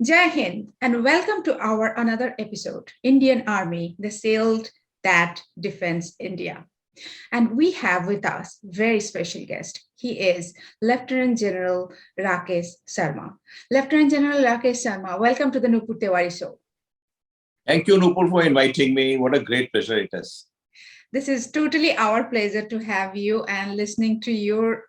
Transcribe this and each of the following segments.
Jai Hind, and welcome to our another episode, Indian Army, the shield that defends India. And we have with us very special guest. He is Lieutenant General Rakesh Sharma. Lieutenant General Rakesh Sharma, welcome to the Thenupurtewarishow. Thank you, Nupur, for inviting me. What a great pleasure it is. This is totally our pleasure to have you and listening to your,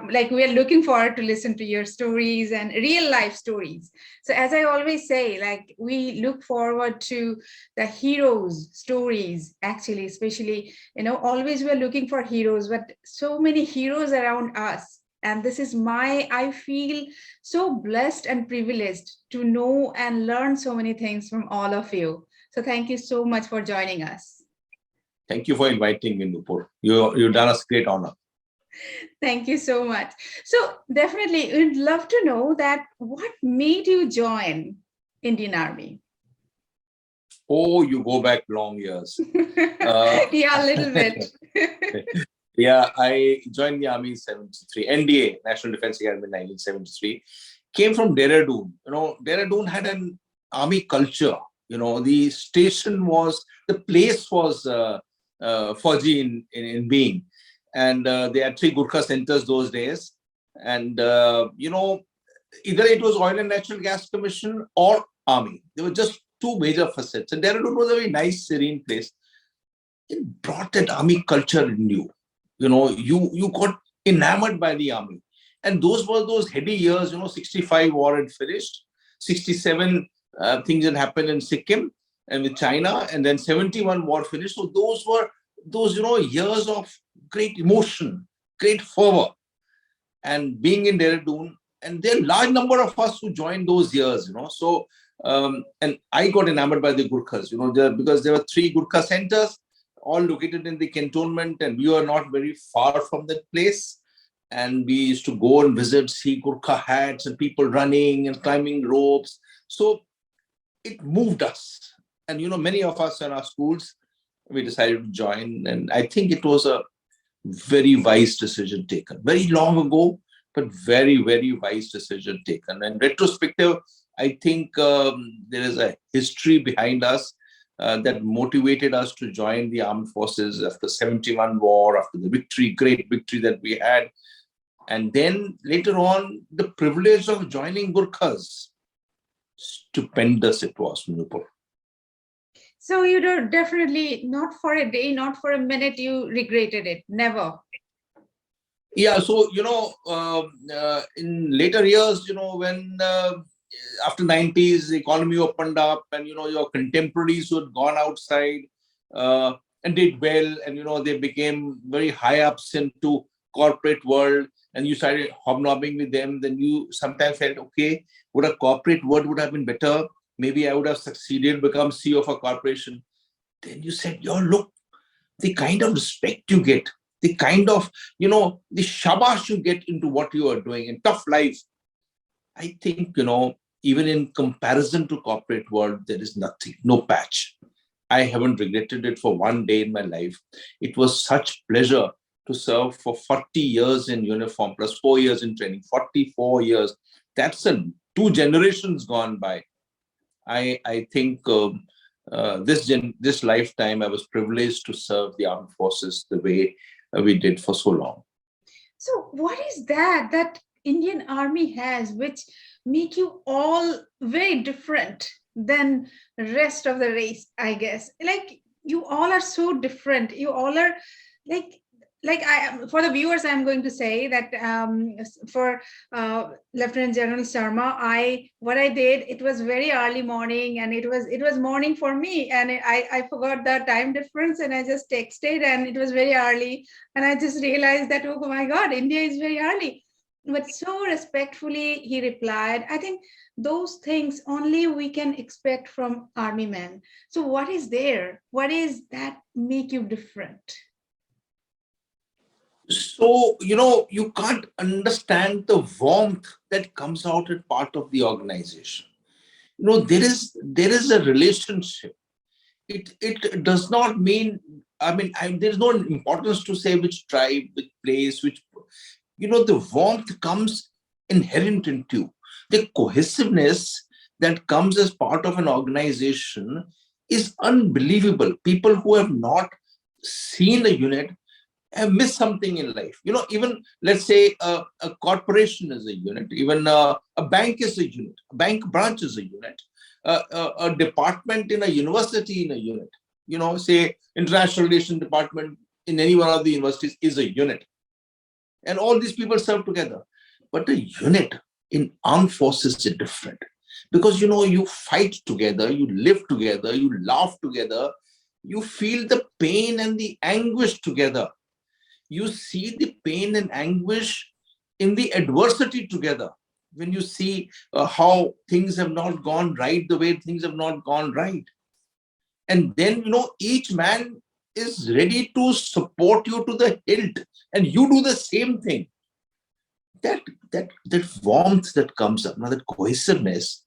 we are looking forward to listen to your stories and real life stories. So as I always say, we look forward to the heroes stories, actually, especially, always we're looking for heroes, but so many heroes around us. And this is I feel so blessed and privileged to know and learn so many things from all of you. So thank you so much for joining us. Thank you for inviting me, Nupur. You've done us great honor. Thank you so much. So definitely, we'd love to know that what made you join Indian Army? Oh, you go back long years. Yeah, a little bit. Yeah, I joined the Army in 73. NDA, National Defense Academy in 1973. Came from Dehradun. Dehradun had an army culture. The station the place was Fauji in being. And they had 3 Gurkha centers those days. And, either it was Oil and Natural Gas Commission or Army. There were just 2 major facets. And Dehradun was a very nice, serene place. It brought that army culture in you. You got enamored by the army. And those were those heady years, 65 war had finished. 67 things had happened in Sikkim and with China, and then 71 war finished. So those were those, years of great emotion, great fervor. And being in Dehradun, and there are a large number of us who joined those years, So, and I got enamored by the Gurkhas, because there were 3 Gurkha centers, all located in the cantonment, and we were not very far from that place. And we used to go and visit, see Gurkha hats and people running and climbing ropes. So it moved us. And, many of us in our schools, we decided to join. And I think it was a very wise decision taken. Very long ago, but very, very wise decision taken. And retrospective, I think there is a history behind us that motivated us to join the armed forces after 71 war, after the great victory that we had. And then later on, the privilege of joining Gurkhas. Stupendous it was, Nupur. So you don't definitely, not for a day, not for a minute, you regretted it, never. Yeah, so, in later years, when after 90s, the economy opened up and, your contemporaries who had gone outside and did well and, they became very high ups into corporate world and you started hobnobbing with them, then you sometimes felt, okay, would a corporate world would have been better? Maybe I would have succeeded, become CEO of a corporation. Then you said, look, the kind of respect you get, the kind of, the shabash you get into what you are doing in tough life. I think, even in comparison to corporate world, there is nothing, no patch. I haven't regretted it for one day in my life. It was such pleasure to serve for 40 years in uniform, plus 4 years in training, 44 years. That's 2 generations gone by. I think this lifetime, I was privileged to serve the armed forces the way we did for so long. So what is that Indian Army has, which make you all very different than the rest of the race, I guess? You all are so different. You all are for the viewers, I'm going to say that for Lieutenant General Sharma, what I did, it was very early morning, and it was morning for me, and I forgot the time difference, and I just texted, and it was very early, and I just realized that, oh my God, India is very early. But so respectfully he replied. I think those things only we can expect from army men. So what is there? What is that make you different? So, you can't understand the warmth that comes out as part of the organization. There is a relationship. It does not mean, there's no importance to say which tribe, which place, the warmth comes inherent into you. The cohesiveness that comes as part of an organization is unbelievable. People who have not seen a unit have missed something in life. Even let's say a corporation is a unit, even a bank is a unit, a bank branch is a unit, a department in a university in a unit. Say international relations department in any one of the universities is a unit, and all these people serve together. But a unit in armed forces is different, because you fight together, you live together, you laugh together, you feel the pain and the anguish together. You see the pain and anguish in the adversity together. When you see how things have not gone right, the way things have not gone right. And then, each man is ready to support you to the hilt, and you do the same thing. That warmth that comes up, that cohesiveness,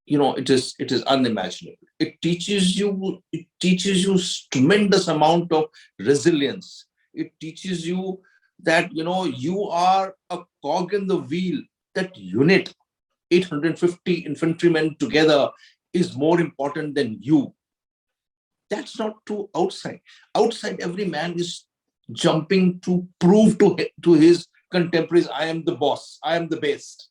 it is unimaginable. It teaches you tremendous amount of resilience. It teaches you that you are a cog in the wheel. That unit, 850 infantrymen together, is more important than you. That's not true outside. Outside, every man is jumping to prove to his contemporaries, I am the boss, I am the best.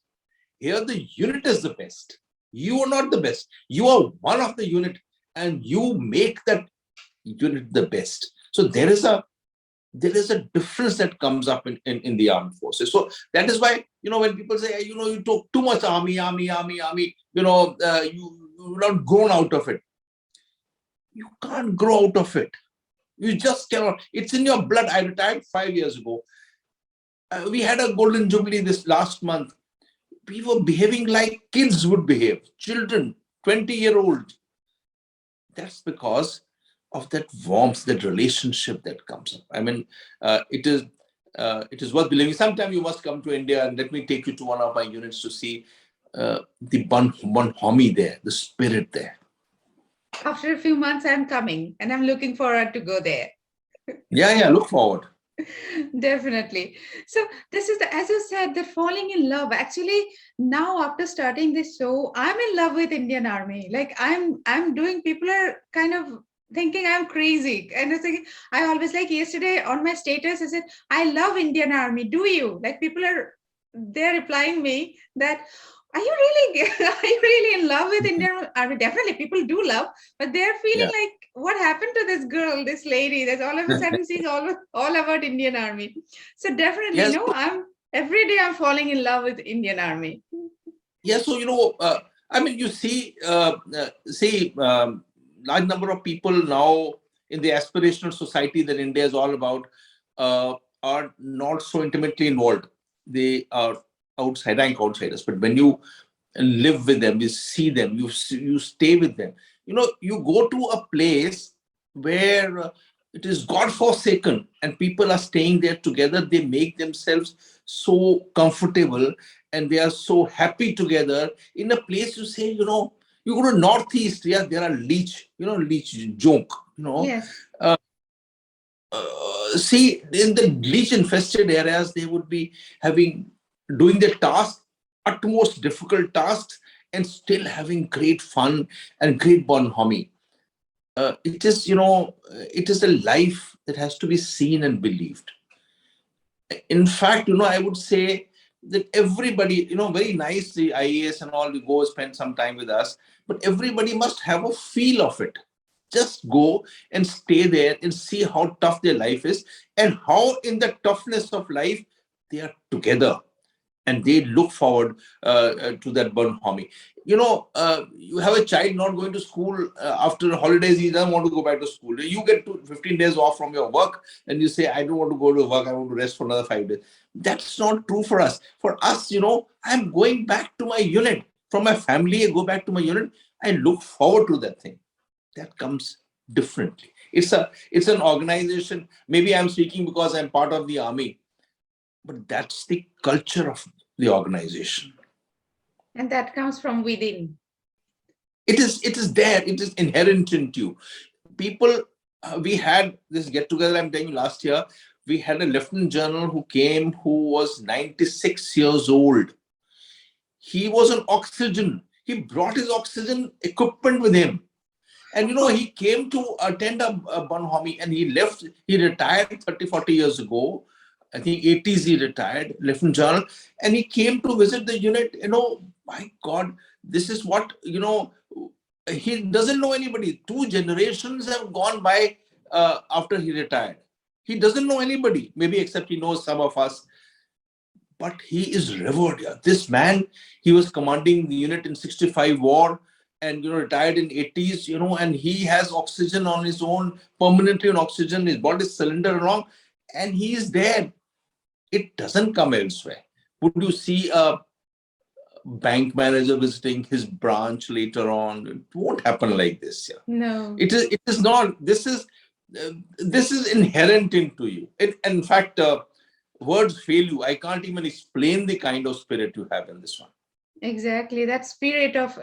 Here, the unit is the best. You are not the best. You are one of the unit, and you make that unit the best. So there is a difference that comes up in the armed forces. So that is why, when people say, you talk too much army, you're not grown out of it. You can't grow out of it. You just cannot. It's in your blood. I retired 5 years ago. We had a golden jubilee this last month. We were behaving like kids would behave, children, 20-year-old. That's because of that warmth, that relationship that comes up. I mean, it is worth believing. Sometime you must come to India, and let me take you to one of my units to see the Bonhomie there, the spirit there. After a few months, I'm coming, and I'm looking forward to go there. Yeah, look forward. Definitely. So this is as you said, that falling in love. Actually, now after starting this show, I'm in love with Indian Army. Like I'm doing. People are kind of thinking I'm crazy, and it's like I always, like yesterday on my status, I said I love Indian Army. Do you? Like people they're replying me that. Are you really in love with Indian Army? Definitely, people do love, but they're feeling like, what happened to this girl, this lady? That's all of a sudden she's all about Indian Army. So definitely, Yes. Every day I'm falling in love with Indian Army. Yeah, so you see, large number of people now in the aspirational society that India is all about are not so intimately involved. They are rank outsiders. But when you live with them, you see them, you stay with them. You go to a place where it is God-forsaken, and people are staying there together. They make themselves so comfortable, and they are so happy together in a place. You say, you go to Northeast, yeah, there are leech joke, Yes. See, in the leech infested areas, they would be doing their task, utmost difficult tasks, and still having great fun and great bonhomie. It is a life that has to be seen and believed. In fact, I would say that everybody, very nice, the IAS and all, you go spend some time with us, but everybody must have a feel of it. Just go and stay there and see how tough their life is, and how in the toughness of life they are together, and they look forward to that bonhomie. You have a child not going to school after holidays. He doesn't want to go back to school. You get 15 days off from your work, and you say, I don't want to go to work, I want to rest for another 5 days. That's not true for us. For us, I'm going back to my unit. From my family, I go back to my unit. I look forward to that thing. That comes differently. It's an organization. Maybe I'm speaking because I'm part of the army, but that's the culture of the organization. And that comes from within. It is there. It is inherent into you. People, we had this get together, I'm telling you, last year. We had a lieutenant general who came, who was 96 years old. He was on oxygen. He brought his oxygen equipment with him. And he came to attend a Bonhomme, and he left. He retired 30, 40 years ago. I think 80s he retired, Lieutenant General, and he came to visit the unit. My God, this is what, he doesn't know anybody. 2 generations have gone by after he retired. He doesn't know anybody, maybe except he knows some of us, but he is revered. Yeah. This man, he was commanding the unit in 65 war, and retired in 80s, and he has oxygen on his own, permanently on oxygen. He's bought his cylinder along, and he is there. It doesn't come elsewhere. Would you see a bank manager visiting his branch later on? It won't happen like this. Yeah. No. It is not. This is inherent into you. In fact, words fail you. I can't even explain the kind of spirit you have in this one. Exactly, that spirit of,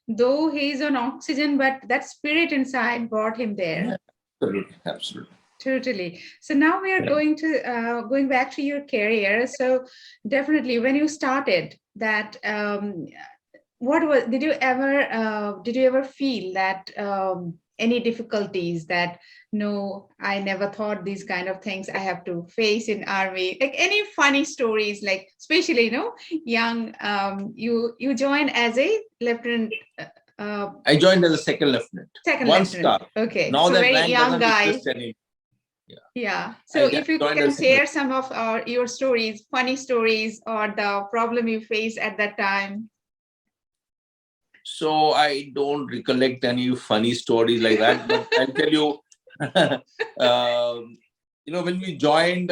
though he's on oxygen, but that spirit inside brought him there. Yeah, absolutely, absolutely. Totally. So now we are going back to your career. So definitely, when you started that, what was, did you ever feel that any difficulties that, no, I never thought these kind of things I have to face in army? Like any funny stories, like especially, young, you joined as a lieutenant. I joined as a second lieutenant. Second One lieutenant. star. Okay. Now so that very rank young doesn't guy. exist anymore. Yeah. So if you joined can as share some of your stories, funny stories, or the problem you faced at that time. So I don't recollect any funny stories like that, but I'll tell you, when we joined,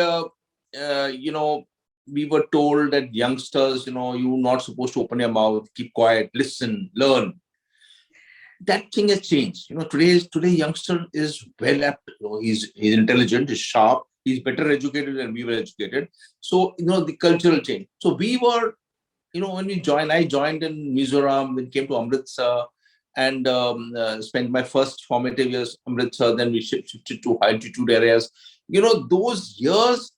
we were told that youngsters, you're not supposed to open your mouth, keep quiet, listen, learn. That thing has changed. Today youngster is well apt. He's intelligent, he's sharp, he's better educated than we were educated. So the cultural change. So we were, when I joined in Mizoram, then came to Amritsar, and spent my first formative years Amritsar. Then we shifted to high altitude areas. Those years,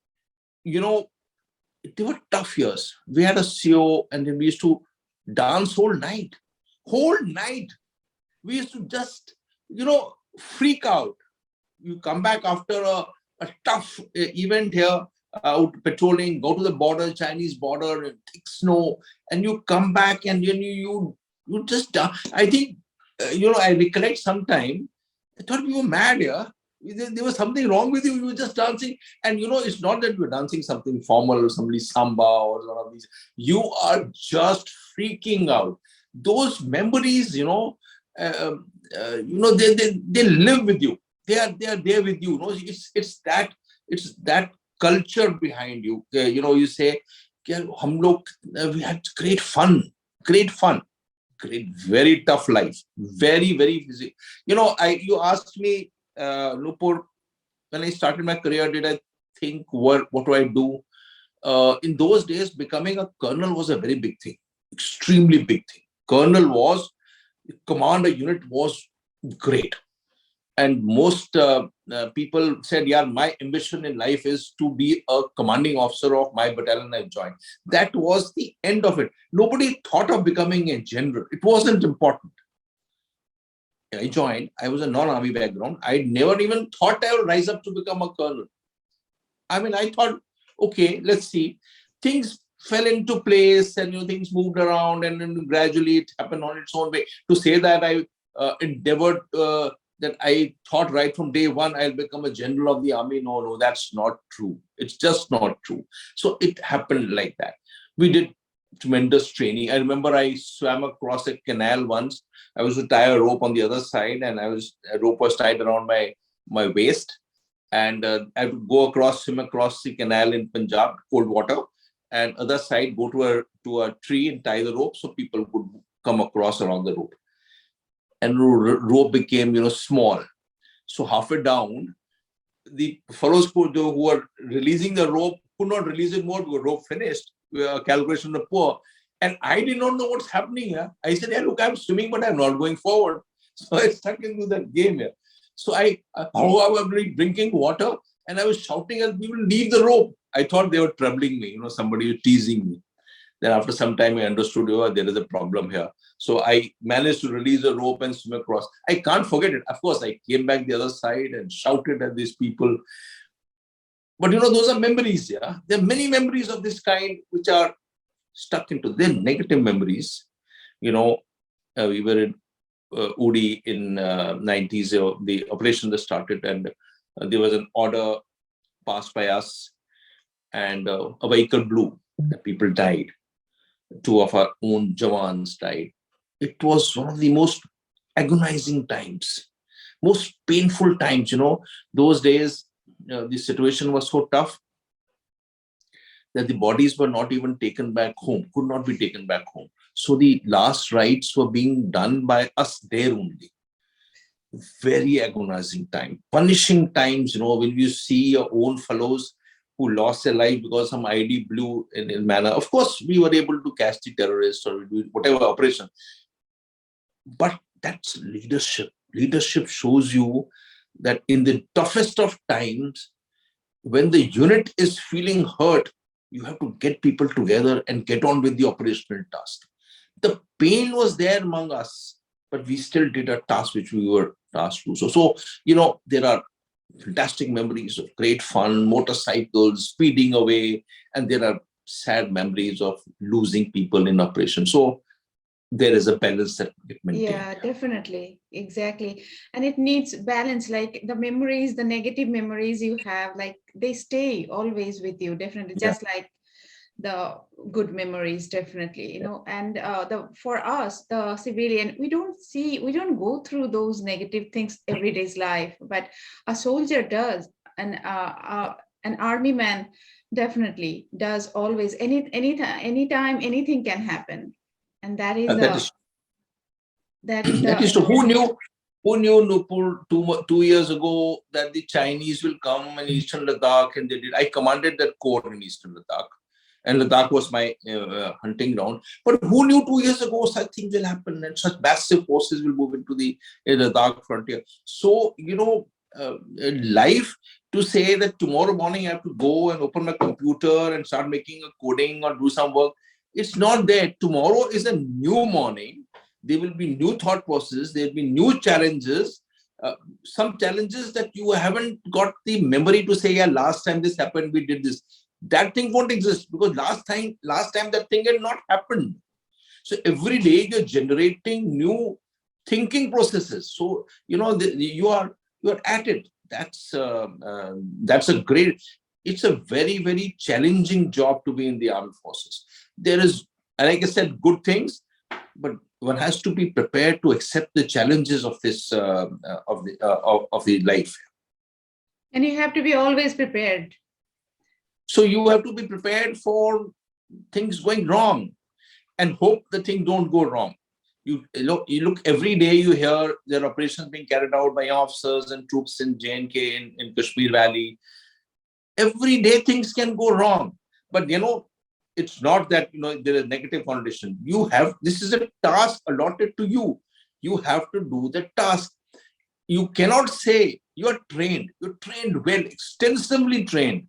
they were tough years. We had a CO, and then we used to dance whole night. Whole night. We used to just, freak out. You come back after a tough event here, out patrolling, go to the border, Chinese border, thick snow, and you come back and you just, I think, I recollect sometime, I thought we were mad, yeah. There was something wrong with you. You were just dancing, and it's not that you're dancing something formal or somebody samba or one of these. You are just freaking out. Those memories, they live with you. They are there with you. It's that culture behind you. You say, we had great fun, great, very tough life, very, very busy. You asked me, Nupur, when I started my career, did I think what do I do? In those days, becoming a colonel was a very big thing, extremely big thing. Colonel was, command a unit was great. And most people said, yeah, my ambition in life is to be a commanding officer of my battalion I joined. That was the end of it. Nobody thought of becoming a general. It wasn't important. I joined. I was a non-army background. I never even thought I would rise up to become a colonel. I thought, okay, let's see. Things fell into place, and things moved around, and then gradually it happened on its own way. To say that I endeavored, that I thought right from day one I'll become a general of the army, no, that's not true. It's just not true. So it happened like that. We did tremendous training. I remember I swam across a canal once. I was to tie a rope on the other side, and a rope was tied around my waist, and I would go swim across the canal in Punjab, cold water, and other side go to a tree and tie the rope so people could come across along the rope. And rope became small. So halfway down, the fellows who were releasing the rope could not release it more because rope finished. Calculation of poor. And I did not know what's happening here. I said, yeah, look, I'm swimming, but I'm not going forward. So I stuck into that game here. So I was drinking water, and I was shouting at people, leave the rope. I thought they were troubling me, somebody was teasing me. Then after some time, I understood, oh, there is a problem here. So I managed to release the rope and swim across. I can't forget it. Of course, I came back the other side and shouted at these people. But those are memories, yeah. There are many memories of this kind which are stuck into them, negative memories. We were in Udi in 90s, the operation that started, and there was an order passed by us, and a vehicle blew, and people died. Two of our own Jawans died. It was one of the most agonizing times, most painful times. Those days, the situation was so tough that the bodies were not even taken back home, could not be taken back home. So the last rites were being done by us there only. Very agonizing time, punishing times, when you see your own fellows who lost their life because some ID blew in a manner. Of course, we were able to catch the terrorists or do whatever operation. But that's leadership. Leadership shows you that in the toughest of times, when the unit is feeling hurt, you have to get people together and get on with the operational task. The pain was there among us, but we still did a task which we were tasked to. So there are fantastic memories of great fun, motorcycles, speeding away, and there are sad memories of losing people in operation. So there is a balance that get maintained. Yeah, definitely. Exactly. And it needs balance. Like the memories, the negative memories you have, like they stay always with you, definitely. Yeah. Just like the good memories, definitely, and for us, the civilian, we don't go through those negative things every day's life, but a soldier does, and an army man definitely does always. Anytime anything can happen, and that is And that is that is the true. Who knew Nupur 2 years ago that the Chinese will come in Eastern Ladakh, and they did. I commanded that corps in Eastern Ladakh, and Ladakh was my hunting ground. But who knew 2 years ago such things will happen and such massive forces will move into the Ladakh frontier? So, life, to say that tomorrow morning I have to go and open my computer and start making a coding or do some work, it's not there. Tomorrow is a new morning. There will be new thought processes. There will be new challenges. Some challenges that you haven't got the memory to say, yeah, last time this happened, we did this. That thing won't exist because last time that thing had not happened. So every day you're generating new thinking processes. So you are at it. That's a great. It's a very, very challenging job to be in the armed forces. There is, like I said, good things, but one has to be prepared to accept the challenges of this of the life. And you have to be always prepared. So you have to be prepared for things going wrong and hope the thing don't go wrong. You look every day, you hear there are operations being carried out by officers and troops in J&K, in Kashmir Valley. Every day things can go wrong. But it's not that there is negative connotation. This is a task allotted to you. You have to do the task. You cannot say you're trained well, extensively trained.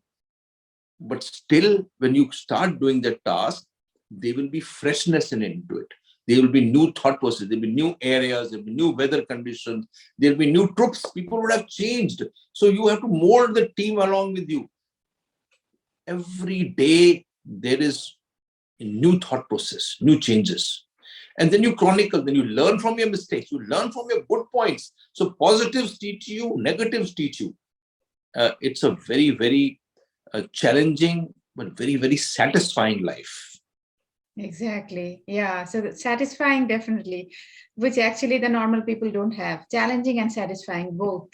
But still, when you start doing the task, there will be freshness into it. There will be new thought processes. There will be new areas. There will be new weather conditions. There will be new troops. People would have changed. So you have to mold the team along with you. Every day, there is a new thought process, new changes. And then you chronicle, then you learn from your mistakes. You learn from your good points. So positives teach you, negatives teach you. It's a very, very challenging, but very, very satisfying life. Exactly. Yeah. So satisfying, definitely, which actually the normal people don't have. Challenging and satisfying, both.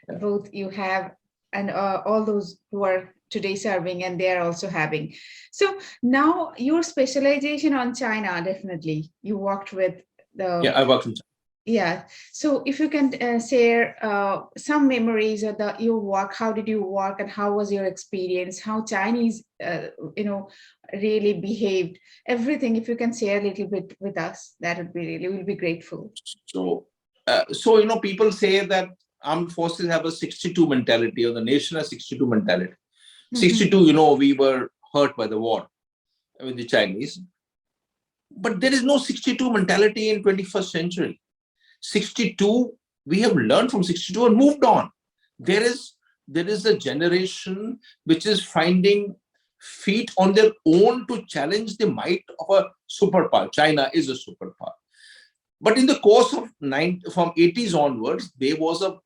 Yeah. Both you have, and all those who are today serving, and they are also having. So now your specialization on China, definitely. You worked with the. Yeah, I worked in China. Yeah. So if you can share some memories of your work, how did you work and how was your experience, how Chinese, really behaved, everything. If you can share a little bit with us, that would be really, we'll be grateful. So, people say that armed forces have a 62 mentality, or the nation has 62 mentality. 62, we were hurt by the war with the Chinese. But there is no 62 mentality in 21st century. 62, we have learned from 62 and moved on. There is a generation which is finding feet on their own to challenge the might of a superpower. China is a superpower. But in the course of from 80s onwards, there was a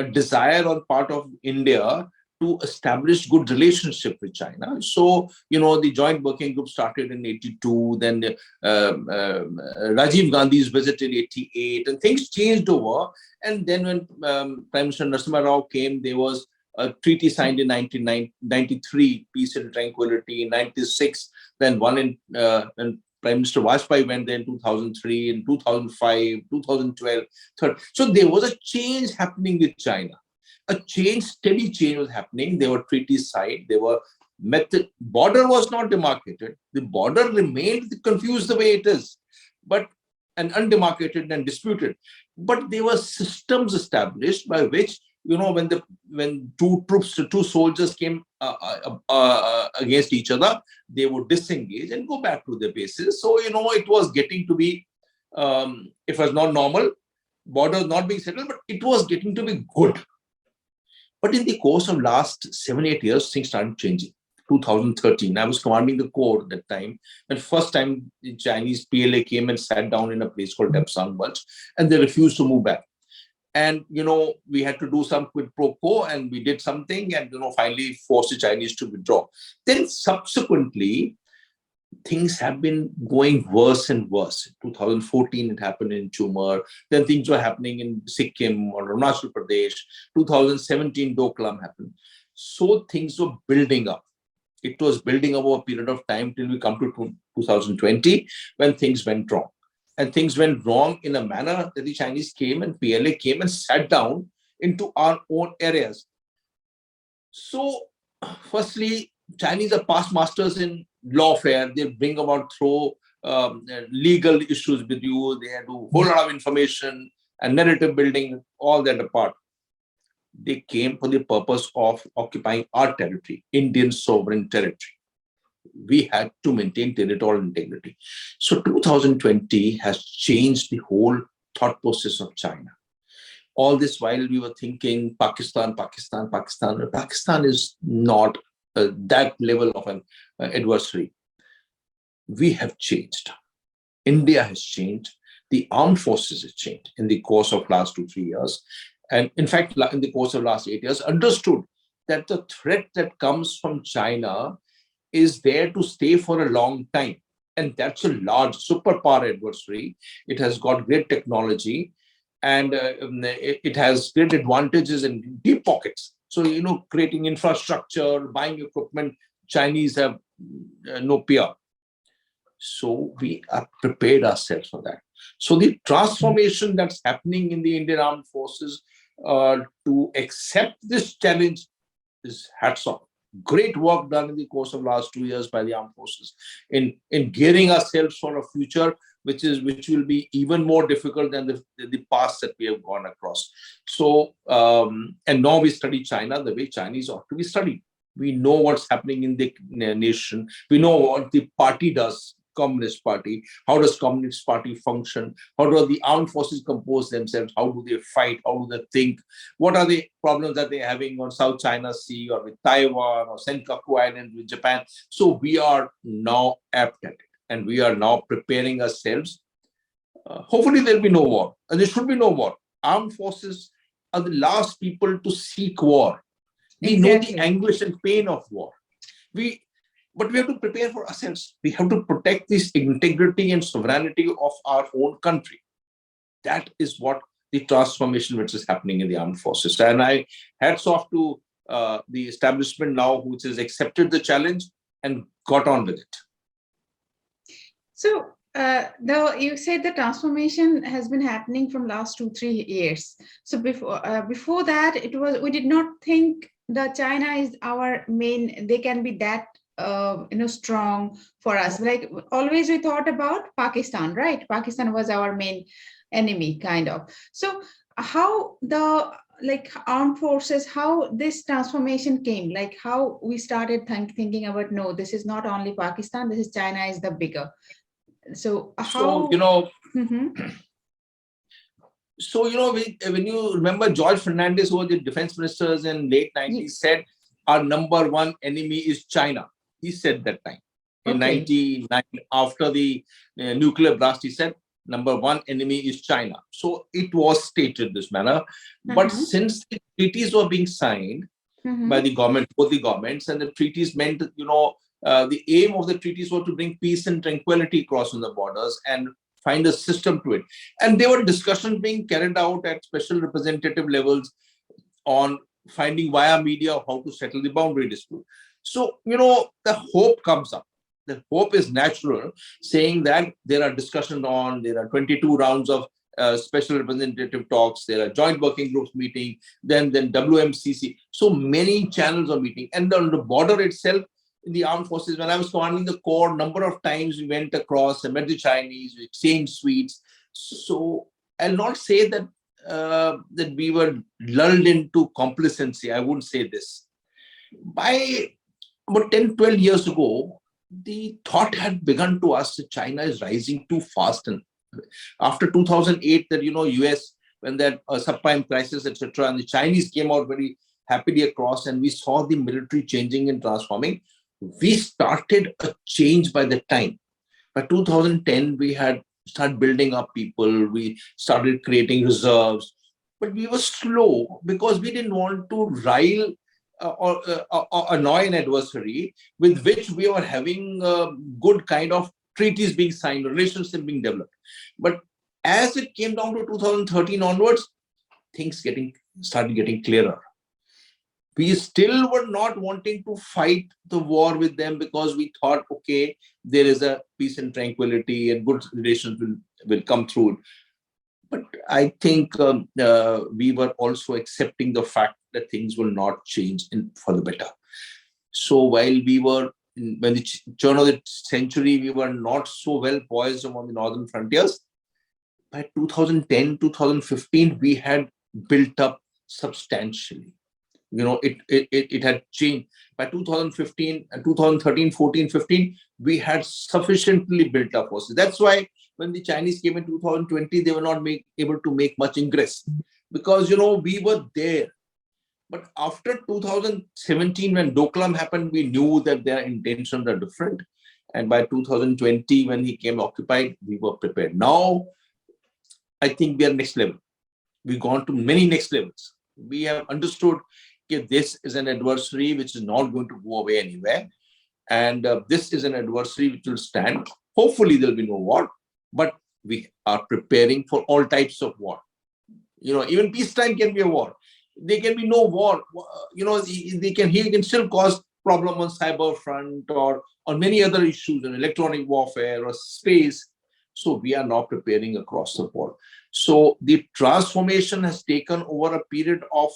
desire on part of India to establish good relationship with China. So, the joint working group started in 82, then Rajiv Gandhi's visit in 88, and things changed over. And then when Prime Minister Narasimha Rao came, there was a treaty signed in 1993, Peace and Tranquility. In 96, then one in when Prime Minister Vajpayee went there in 2003, in 2005, 2012, third. So there was a change happening with China. A steady change was happening. There were treaties signed. There were border was not demarcated. The border remained confused the way it is, and undemarcated and disputed. But there were systems established by which, when two soldiers came against each other, they would disengage and go back to their bases. So, it was getting to be, it was not normal, borders not being settled, but it was getting to be good. But in the course of last 7-8 years, things started changing. 2013, I was commanding the corps at that time. And first time the Chinese PLA came and sat down in a place called Depsang Bulge, and they refused to move back. And, we had to do some quid pro quo, and we did something and, finally forced the Chinese to withdraw. Then subsequently, things have been going worse and worse. In 2014, it happened in Chumar. Then things were happening in Sikkim or Arunachal Pradesh. 2017, Doklam happened. So things were building up. It was building up over a period of time till we come to 2020, when things went wrong. And things went wrong in a manner that the Chinese came and PLA came and sat down into our own areas. So, firstly, Chinese are past masters in lawfare. They bring about legal issues with you. They have a whole lot of information and narrative building, all that apart. They came for the purpose of occupying our territory, Indian sovereign territory. We had to maintain territorial integrity. So 2020 has changed the whole thought process of China. All this while we were thinking Pakistan. Pakistan is not that level of an adversary. We have changed. India has changed. The armed forces have changed in the course of last 2-3 years. And in fact, in the course of last 8 years, understood that the threat that comes from China is there to stay for a long time. And that's a large superpower adversary. It has got great technology, and it has great advantages in deep pockets. So, creating infrastructure, buying equipment, Chinese have no peer. So we are prepared ourselves for that. So the transformation that's happening in the Indian Armed Forces to accept this challenge is hats off. Great work done in the course of last 2 years by the armed forces in gearing ourselves for a future which will be even more difficult than the past that we have gone across. So and now we study China the way Chinese ought to be studied. We know what's happening in the nation. We know what the party does. Communist Party, how does Communist Party function, how do the armed forces compose themselves, how do they fight, how do they think, what are the problems that they're having on South China Sea or with Taiwan or Senkaku Island with Japan. So we are now apt at it, and we are now preparing ourselves. Hopefully there'll be no war, and there should be no war. Armed forces are the last people to seek war. We know the anguish and pain of war. But we have to prepare for ourselves. We have to protect this integrity and sovereignty of our own country. That is what the transformation which is happening in the armed forces. And I hats off to the establishment now, which has accepted the challenge and got on with it. So, though you said the transformation has been happening from last 2-3 years. So before that, we did not think that China is our main. They can be that strong for us. Like always we thought about Pakistan, right? Pakistan was our main enemy, kind of. So how the armed forces, how this transformation came, like how we started thinking about, no, this is not only Pakistan, this is China is the bigger. So So, how? Mhm. when you remember George Fernandez, who was the defense ministers in late Ye- 90s, said our number one enemy is China. He said that time in Okay. 99 after the nuclear blast. He said number one enemy is China. So it was stated this manner. But Uh-huh. since the treaties were being signed by Mm-hmm. the government, both the governments, and the treaties meant, the aim of the treaties were to bring peace and tranquility crossing the borders and find a system to it. And there were discussions being carried out at special representative levels on finding via media how to settle the boundary dispute. So, the hope comes up. The hope is natural, saying that there are discussions on, there are 22 rounds of special representative talks, there are joint working groups meeting, then WMCC. So many channels are meeting. And on the border itself, in the armed forces, when I was commanding the corps, number of times we went across and met the Chinese, we exchanged sweets. So I'll not say that we were lulled into complacency. I wouldn't say this. By about 10, 12 years ago, the thought had begun to us that China is rising too fast. And after 2008, that, US, when that subprime crisis, etc., and the Chinese came out very happily across, and we saw the military changing and transforming, we started a change by that time. By 2010, we had started building up people. We started creating reserves, but we were slow because we didn't want to rile or annoy an adversary with which we were having a good kind of treaties being signed, relationship being developed. But as it came down to 2013 onwards, things started getting clearer. We still were not wanting to fight the war with them because we thought, okay, there is a peace and tranquility and good relations will come through. But I think we were also accepting the fact that things will not change for the better. So while we were, when the turn of the century, we were not so well poised among the northern frontiers. By 2010, 2015, we had built up substantially. It had changed. By 2015 and 2013, 14, 15, we had sufficiently built up forces. That's why when the Chinese came in 2020, they were not able to make much ingress because, we were there. But after 2017, when Doklam happened, we knew that their intentions are different. And by 2020, when he came occupied, we were prepared. Now, I think we are next level. We've gone to many next levels. We have understood that this is an adversary which is not going to go away anywhere. And this is an adversary which will stand. Hopefully, there'll be no war, but we are preparing for all types of war. Even peacetime can be a war. There can be no war. He can still cause problem on cyber front or on many other issues in electronic warfare or space. So we are now preparing across the board. So the transformation has taken over a period of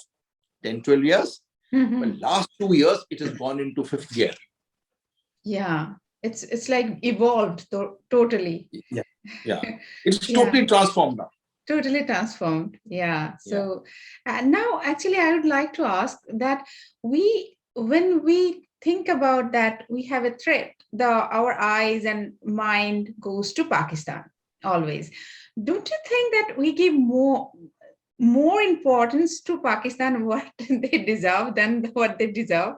10, 12 years. Mm-hmm. But last 2 years, it has gone into fifth gear. Yeah, it's like evolved totally. Yeah. Yeah. It's Yeah, totally transformed now. totally transformed. Yeah. Yeah. So now, actually, I would like to ask that when we think about that, we have a threat. Our eyes and mind goes to Pakistan always. Don't you think that we give more importance to Pakistan what they deserve than what they deserve?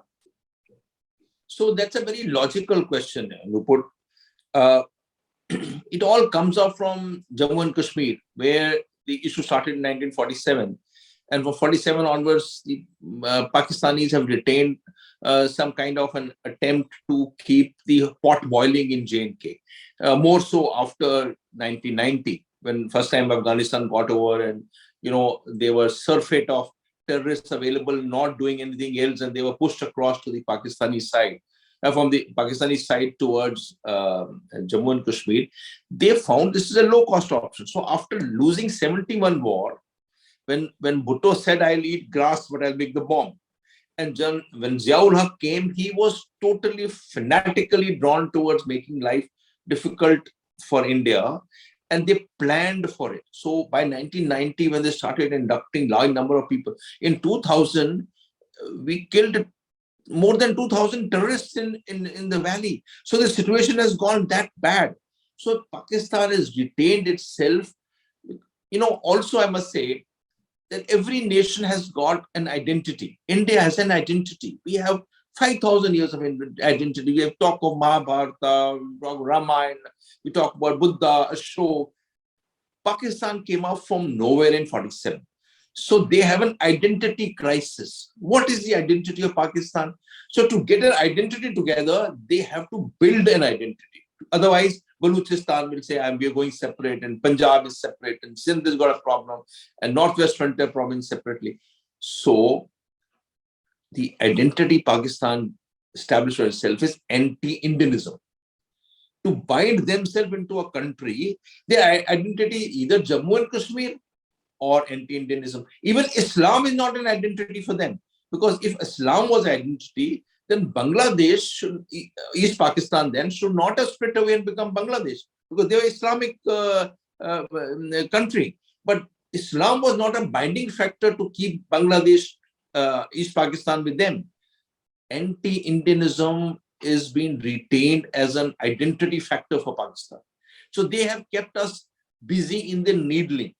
So that's a very logical question, Nupur. Uh, it all comes up from Jammu and Kashmir, where the issue started in 1947. And from 47 onwards, the Pakistanis have retained some kind of an attempt to keep the pot boiling in J&K. More so after 1990, when first time Afghanistan got over and, there were surfeit of terrorists available, not doing anything else, and they were pushed across to the Pakistani side. From the Pakistani side towards Jammu and Kashmir, they found this is a low-cost option. So after losing 71 war, when Bhutto said, I'll eat grass, but I'll make the bomb. And when Ziaul Haq came, he was totally fanatically drawn towards making life difficult for India. And they planned for it. So by 1990, when they started inducting large number of people, in 2000, we killed more than 2,000 terrorists in the valley. So the situation has gone that bad. So Pakistan has retained itself. Also I must say that every nation has got an identity. India has an identity. We have 5,000 years of identity. We have talked of Mahabharata, we talk of Ramayana, we talk about Buddha, Ashok. Pakistan came out from nowhere in 47. So they have an identity crisis. What is the identity of Pakistan? So to get an identity together, they have to build an identity. Otherwise, Baluchistan will say, we are going separate, and Punjab is separate, and Sindh has got a problem, and Northwest Frontier province separately. So the identity Pakistan established for itself is anti-Indianism. To bind themselves into a country, their identity either Jammu and Kashmir or anti-Indianism. Even Islam is not an identity for them. Because if Islam was identity, then Bangladesh, East Pakistan then, should not have split away and become Bangladesh. Because they were Islamic country. But Islam was not a binding factor to keep Bangladesh, East Pakistan with them. Anti-Indianism is being retained as an identity factor for Pakistan. So they have kept us busy in the needling,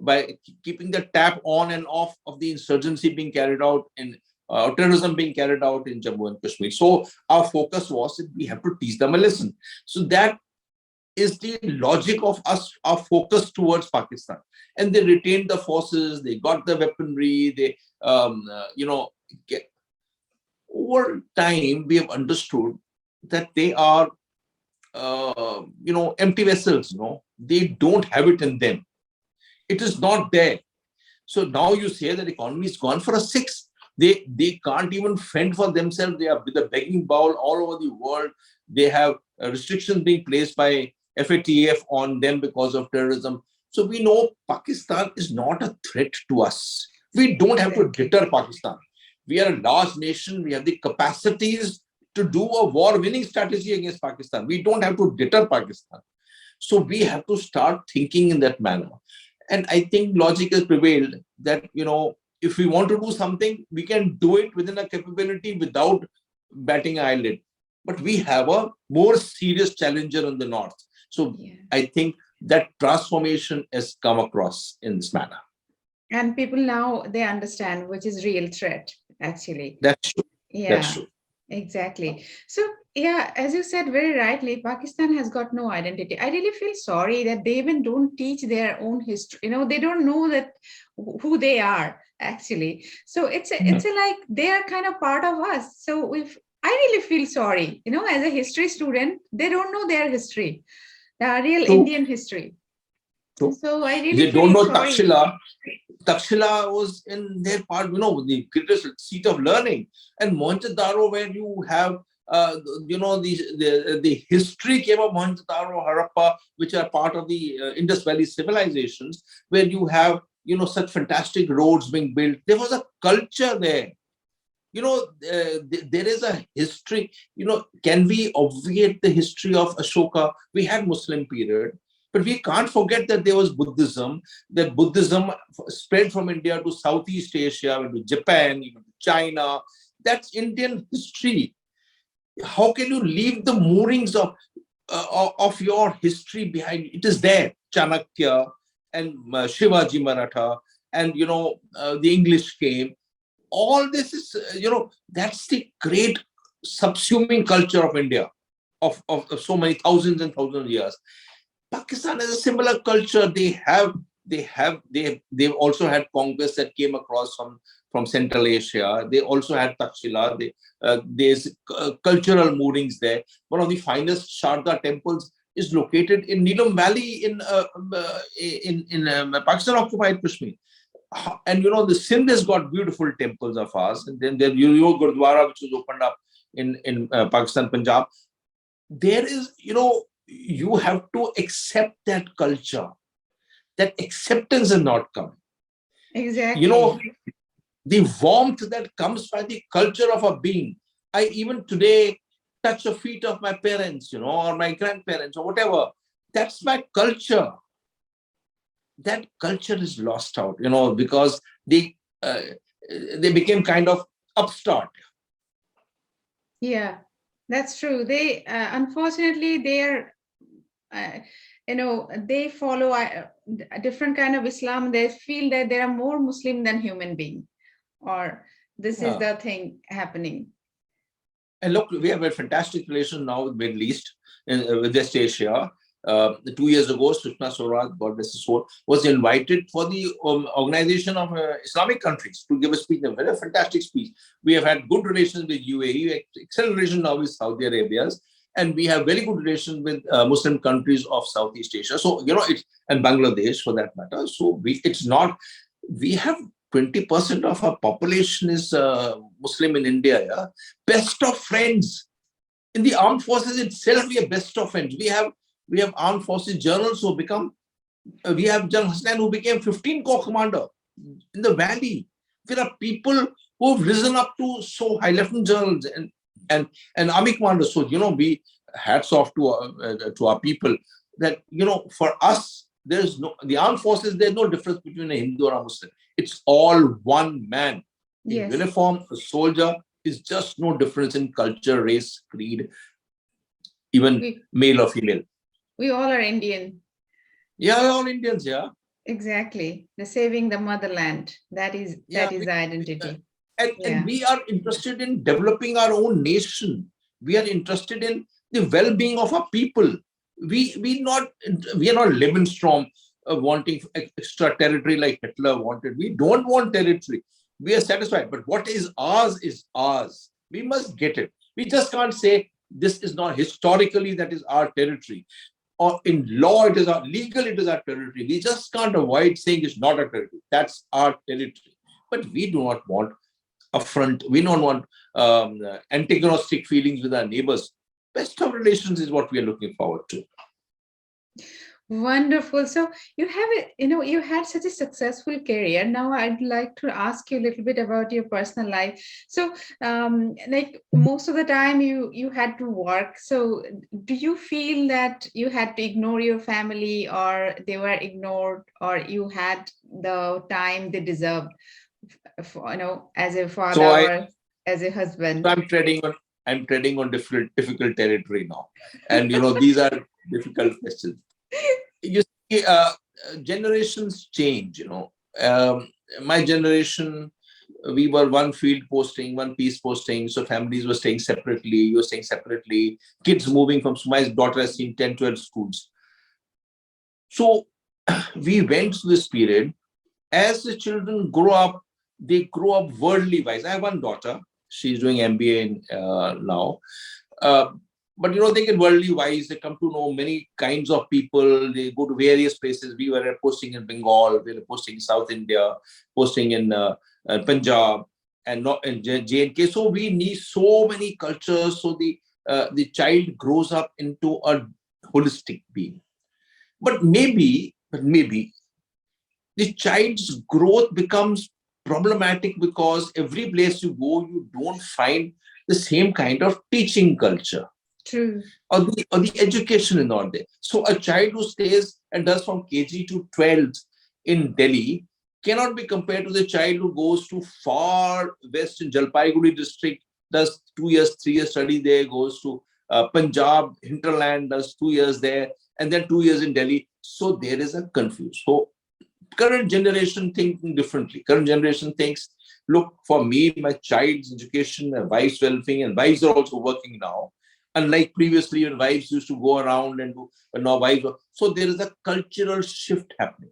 by keeping the tap on and off of the insurgency being carried out in terrorism being carried out in Jammu and Kashmir. So our focus was that we have to teach them a lesson. So that is the logic of us, our focus towards Pakistan. And they retained the forces, they got the weaponry, they, over time, we have understood that they are, empty vessels, they don't have it in them. It is not there. So now you say that economy is gone for a six. They can't even fend for themselves. They are with a begging bowl all over the world. They have restrictions being placed by FATF on them because of terrorism. So we know Pakistan is not a threat to us. We don't have to deter Pakistan. We are a large nation. We have the capacities to do a war-winning strategy against Pakistan. We don't have to deter Pakistan. So we have to start thinking in that manner. And I think logic has prevailed that, if we want to do something, we can do it within a capability without batting an eyelid. But we have a more serious challenger in the north. So I think that transformation has come across in this manner. And people now, they understand which is real threat, actually. That's true. Yeah, that's true. Exactly. So, as you said very rightly, Pakistan has got no identity. I really feel sorry that they even don't teach their own history. They don't know that who they are, actually. So it's like they are kind of part of us. So if I really feel sorry, as a history student, they don't know their history, the real Indian history. So I really they don't know Takshila. Takshila was in their part, the greatest seat of learning. And Mohenjo-daro, where you have, the history came of Mohenjo-daro, Harappa, which are part of the Indus Valley civilizations, where you have, such fantastic roads being built. There was a culture there. There is a history. Can we obviate the history of Ashoka? We had Muslim period. But we can't forget that there was Buddhism, that Buddhism spread from India to Southeast Asia, to Japan, even to China. That's Indian history. How can you leave the moorings of your history behind? It is there. Chanakya and Shivaji Maratha, and, the English came. All this is, that's the great subsuming culture of India, of so many thousands and thousands of years. Pakistan has a similar culture. They've also had conquests that came across from Central Asia. They also had Takshila. There's cultural moorings there. One of the finest Sharda temples is located in Neelam Valley in Pakistan-occupied Kashmir. And the Sindh has got beautiful temples of ours. And then there's Gurdwara, which was opened up in Pakistan, Punjab. There is, you have to accept that culture. That acceptance is not coming. Exactly. The warmth that comes by the culture of a being. I even today touch the feet of my parents, or my grandparents, or whatever. That's my culture. That culture is lost out, because they became kind of upstart. Yeah. That's true. They unfortunately they are, uh, they follow a different kind of Islam. They feel that they are more Muslim than human being, or this is Yeah. the thing happening. And look, we have a fantastic relation now with Middle East, with West Asia. 2 years ago, Sushma Swaraj, God bless his soul, was invited for the Organization of Islamic Countries to give a speech, a very fantastic speech. We have had good relations with UAE, excellent relations now with Saudi Arabia, and we have very good relations with Muslim countries of Southeast Asia. So, it's, and Bangladesh for that matter. So, it's not, we have 20% of our population is Muslim in India. Yeah? Best of friends. In the armed forces itself, we are best of friends. We have armed forces generals who become, we have General Hassan who became 15 corps commander in the valley. There are people who have risen up to so high, lieutenant generals and army commanders. So, we hats off to our people that, for us, there's no, the armed forces, there's no difference between a Hindu or a Muslim. It's all one man in Yes, uniform. A soldier is just no difference in culture, race, creed, even we male or female. we all are Indian. Yeah, we're all Indians, yeah. Exactly. The saving the motherland. Yeah, That is the identity. and Yeah. we are interested in developing our own nation. We are interested in the well-being of our people. We are not Lebensraum wanting extra territory like Hitler wanted. We don't want territory. We are satisfied. But what is ours is ours. We must get it. We just can't say this is not historically that is our territory, or in law it is our legal it is our territory. We just can't avoid saying it's not our territory. That's our territory. But we do not want affront. We don't want antagonistic feelings with our neighbors. Best of relations is what we are looking forward to. Wonderful. So you had such a successful career. Now I'd like to ask you a little bit about your personal life. So, like most of the time you had to work. So, do you feel that you had to ignore your family, or they were ignored, or you had the time they deserved, as a So father I or as a so husband? I'm treading on difficult territory now, and these are difficult questions. You see, generations change. My generation, we were one field posting, one piece posting, so families were staying separately. You were staying separately. Kids moving from. So my daughter has seen 10, 12 schools. So we went through this period. As the children grow up, they grow up worldly wise. I have one daughter. She's doing MBA now. Uh, but they get worldly wise. They come to know many kinds of people. They go to various places. We were posting in Bengal. We were posting in South India, posting in Punjab, and not in J&K. So we need so many cultures. So the child grows up into a holistic being. But maybe the child's growth becomes problematic because every place you go, you don't find the same kind of teaching culture, True. or the education is not there. So a child who stays and does from KG to 12th in Delhi cannot be compared to the child who goes to far west in Jalpaiguri district, does 2 years, 3 years study there, goes to Punjab hinterland, does 2 years there, and then 2 years in Delhi. So there is a confusion. So current generation thinking differently. Current generation thinks, look, for me, my child's education, my wife's well-being, and wives are also working now. Unlike previously, when wives used to go around and do, but now wives are. So there is a cultural shift happening.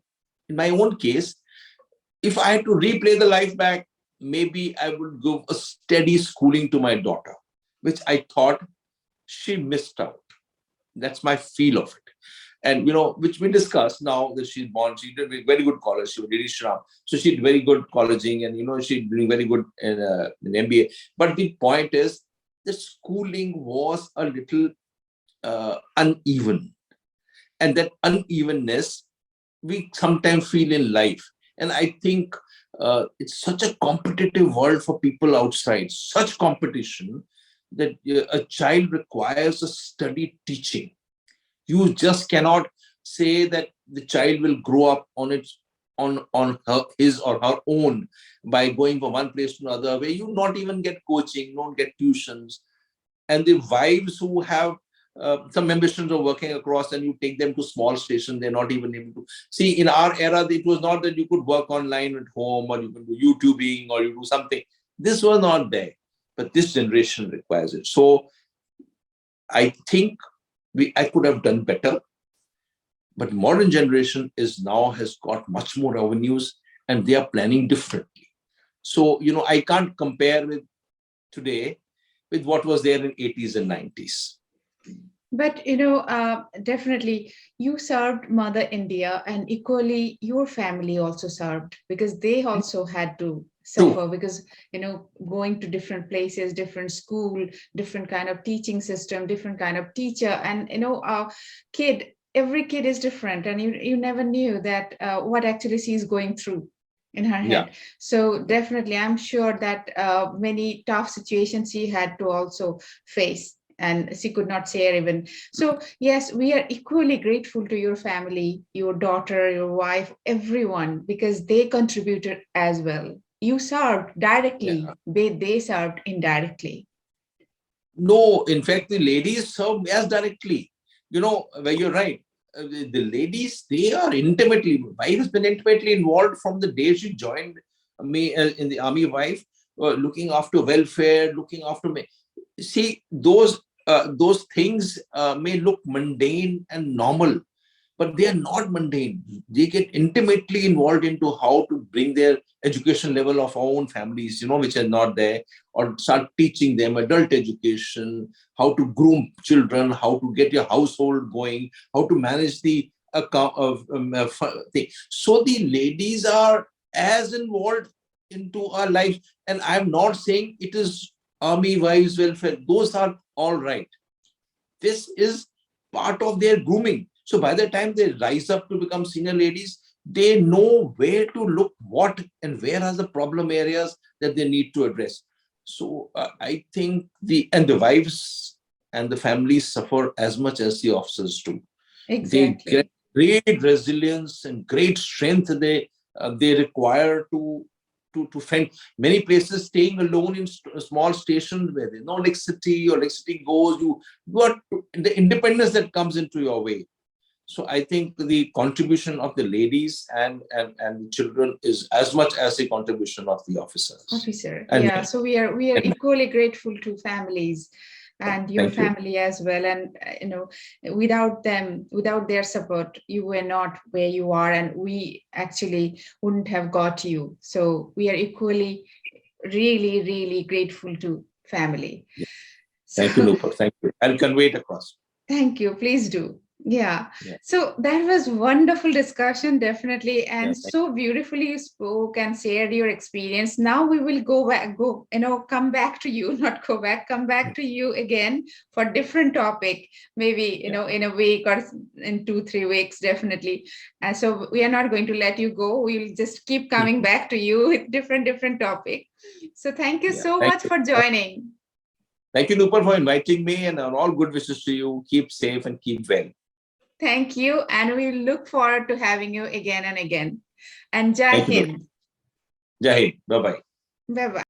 In my own case, if I had to replay the life back, maybe I would give a steady schooling to my daughter, which I thought she missed out. That's my feel of it. And which we discussed now that she's born. She did very good college. She was really sharp. So she did very good colleging, and she's doing very good in MBA. But the point is, the schooling was a little uneven. And that unevenness we sometimes feel in life. And I think it's such a competitive world for people outside, such competition that a child requires a study teaching. You just cannot say that the child will grow up his or her own by going from one place to another, where you not even get coaching, don't get tuitions. and the wives who have some ambitions of working across, and you take them to small stations, they're not even able to see. In our era, it was not that you could work online at home, or you can do YouTubing, or you do something. This was not there, but this generation requires it. So I think I could have done better, but modern generation has got much more avenues, and they are planning differently. So I can't compare with today with what was there in 80s and 90s. But definitely you served Mother India, and equally your family also served, because they also had to True. suffer, because going to different places, different school, different kind of teaching system, different kind of teacher, and every kid is different, and you never knew that what actually she is going through in her Yeah. head. So definitely I'm sure that many tough situations she had to also face, and she could not share even. So yes, we are equally grateful to your family, your daughter, your wife, everyone, because they contributed as well. You served directly, Yeah. they served indirectly. No, in fact, the ladies serve as directly. Where you're right. The ladies, they are intimately, wife has been intimately involved from the day she joined me in the army. Wife, looking after welfare, looking after me. See, those things may look mundane and normal, but they are not mundane. They get intimately involved into how to bring their education level of our own families, which are not there, or start teaching them adult education, how to groom children, how to get your household going, how to manage the account of thing. So the ladies are as involved into our lives, and I'm not saying it is army wives welfare. Those are all right. This is part of their grooming. So by the time they rise up to become senior ladies, they know where to look, what and where are the problem areas that they need to address. So I think the wives and the families suffer as much as the officers do. They get Exactly. great resilience and great strength they require to fend. Many places staying alone in small stations where there's no electricity, or electricity goes, you got the independence that comes into your way. So I think the contribution of the ladies and the children is as much as the contribution of the officers Officer, and yeah. men. So we are And men. equally grateful to families and your Thank you. family as well. And without them, without their support, you were not where you are, and we actually wouldn't have got you. So we are equally really, really grateful to family. Yeah. Thank you, So Nupur. Thank you. I'll convey it across. thank you. Please do. Yeah. Yeah. So that was wonderful discussion, definitely, Yeah. and so beautifully you spoke and shared your experience. Now we will come back to you, not go back, come back to you again for different topic, maybe, Yeah. in a week or in 2-3 weeks, definitely. And so we are not going to let you go. We will just keep coming back to you with different topic. So thank you Yeah. so Thank much you. for joining. Thank you, Nupur, for inviting me, and all good wishes to you. Keep safe and keep well. Thank you, and we look forward to having you again and again. And Jai Thank you, Nupur. Hind. Jai Hind. Bye bye. Bye bye.